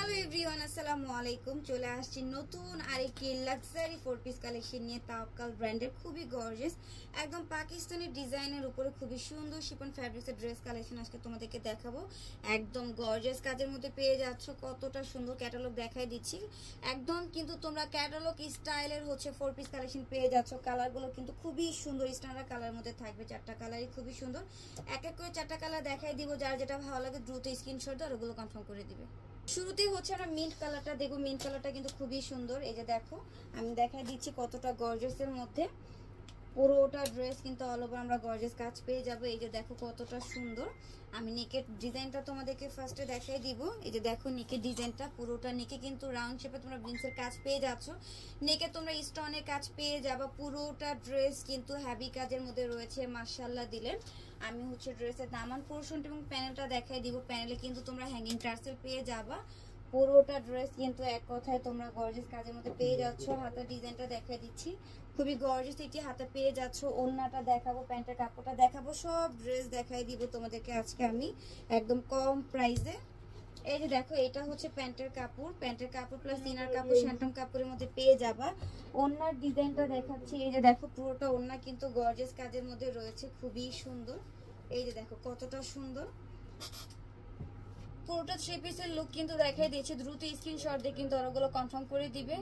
Hello everyone, আসসালামু আলাইকুম। চলে আসছি নতুন আরেকটি লাক্সারি 4 পিস কালেকশন নিয়ে। তাওয়াক্কাল ব্র্যান্ডের খুবই গর্জিয়াস একদম পাকিস্তানি ডিজাইনের উপরে খুবই সুন্দর শিফন ফ্যাব্রিক্সের ড্রেস কালেকশন আজকে তোমাদেরকে দেখাবো। একদম গর্জিয়াস কাজের মধ্যে পেয়ে যাচ্ছ, কতটা সুন্দর ক্যাটালগ দেখাই দিচ্ছি। একদম কিন্তু তোমরা ক্যাটালগ স্টাইলের 4 পিস কালেকশন পেয়ে যাচ্ছ। কালারগুলো কিন্তু খুবই সুন্দর, স্ট্যান্ডার্ড কালারের মধ্যে থাকবে। 4টা কালারই খুবই সুন্দর। এক এক করে 4টা কালার দেখাই দিব, যার যেটা ভালো লাগে দ্রুত স্ক্রিনশট দিয়ে ওগুলো কনফার্ম করে দিবে। শুরুতেই আমরা মিন্ট কালারটা দেখবো। মিন্ট কালারটা কিন্তু খুবই সুন্দর। এই যে দেখো, আমি দেখাই দিচ্ছি কতটা গর্জিয়াসের মধ্যে। পুরোটা ড্রেস কিন্তু অল ওভার আমরা গর্জিয়াস কাজ পেয়ে যাবো। এই যে দেখো কতটা সুন্দর। আমি নেকের ডিজাইনটা তোমাদেরকে ফার্স্টে দেখাই দিব। এই যে দেখো নেকের ডিজাইনটা, পুরোটা নেকে কিন্তু রাউন্ড শেপে তোমরা প্রিন্সের কাজ পেয়ে যাচ্ছ। নেকে তোমরা স্টোনের কাজ পেয়ে যাবা। পুরোটা ড্রেস কিন্তু হেভি কাজের মধ্যে রয়েছে, মাশাআল্লাহ দিলেন। আমি ড্রেসের দামান পোরশনটা এবং প্যানেলটা দেখাই দিব। প্যানেলে কিন্তু তোমরা হ্যাঙ্গিং টার্সেল পেয়ে যাবা। পুরোটা ড্রেস কিন্তু এক কথায় তোমরা গর্জিয়াস কাজের মধ্যে পেয়ে যাচ্ছ। হাতার ডিজাইনটা দেখাই দিচ্ছি, খুবই গর্জিয়াস এটি হাতে পেয়ে যাচ্ছ। ওড়নাটা দেখাবো, প্যান্টের কাপড়টা দেখাবো, সব ড্রেস দেখাই দিব তোমাদেরকে আজকে আমি একদম কম প্রাইসে। এই যে দেখো, এটা প্যান্টের কাপড় প্লাস ইনার কাপড় শ্যান্টন কাপড়ের মধ্যে পেয়ে যাবা। ওড়নার ডিজাইনটা দেখাচ্ছি। এই যে দেখো, পুরোটা ওড়না কিন্তু গর্জিয়াস কাজের মধ্যে রয়েছে, খুবই সুন্দর। এই যে দেখো কতটা সুন্দর। পুরোটা 3 পিসের লুক কিন্তু দেখাই দিয়েছে। দ্রুত স্ক্রিনশট দিয়ে কিন্তু ওগুলো কনফার্ম করে দিবে।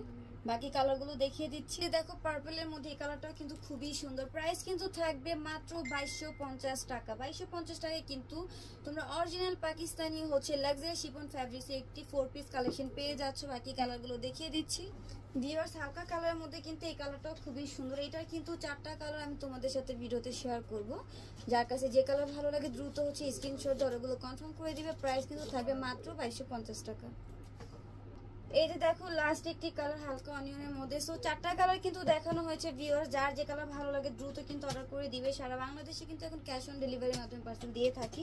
বাকি কালারগুলো দেখিয়ে দিচ্ছি। দেখো পার্পলের মধ্যে এই কালারটা কিন্তু খুবই সুন্দর। প্রাইস কিন্তু থাকবে মাত্র 2250 টাকা। 2250 টাকায় কিন্তু তোমরা অরিজিনাল পাকিস্তানি লাক্সারি শিফন ফ্যাব্রিক্সের একটি 4 পিস কালেকশন পেয়ে যাচ্ছ। বাকি কালারগুলো দেখিয়ে দিচ্ছি। ভিউয়ার্স, হালকা কালারের মধ্যে কিন্তু এই কালারটাও খুবই সুন্দর। এটার কিন্তু 4টা কালার আমি তোমাদের সাথে ভিডিওতে শেয়ার করব। যার কাছে যে কালার ভালো লাগে দ্রুত স্ক্রিনশট দিয়ে ওগুলো কনফার্ম করে দিবে। প্রাইস কিন্তু থাকবে মাত্র 2250 টাকা। এই যে দেখো লাস্ট একটি কালার হালকা অনিয়নের মধ্যে। সো 4টা কালার কিন্তু দেখানো হয়েছে। ভিউয়ার্স, যার যে কালার ভালো লাগে দ্রুত কিন্তু অর্ডার করে দিবে। সারা বাংলাদেশে কিন্তু এখন ক্যাশ অন ডেলিভারির মাধ্যমে পার্সেল দিয়ে থাকি।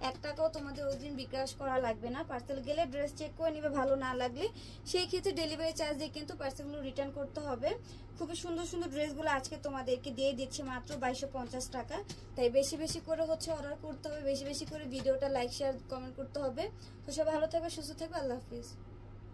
1 টাকাও তোমাদের ওইদিন বিকাশ করা লাগবে না। পার্সেল গেলে ড্রেস চেক করে নিবে, ভালো না লাগলে সেই ক্ষেত্রে ডেলিভারি চার্জ দিয়ে কিন্তু পার্সেলগুলো রিটার্ন করতে হবে। খুবই সুন্দর সুন্দর ড্রেসগুলো আজকে তোমাদেরকে দিয়ে দিচ্ছি মাত্র 2250 টাকা। তাই বেশি বেশি করে অর্ডার করতে হবে, বেশি বেশি করে ভিডিওটা লাইক শেয়ার কমেন্ট করতে হবে। তো সবাই ভালো থাকবে, সুস্থ থাকবে। আল্লাহ হাফিজ।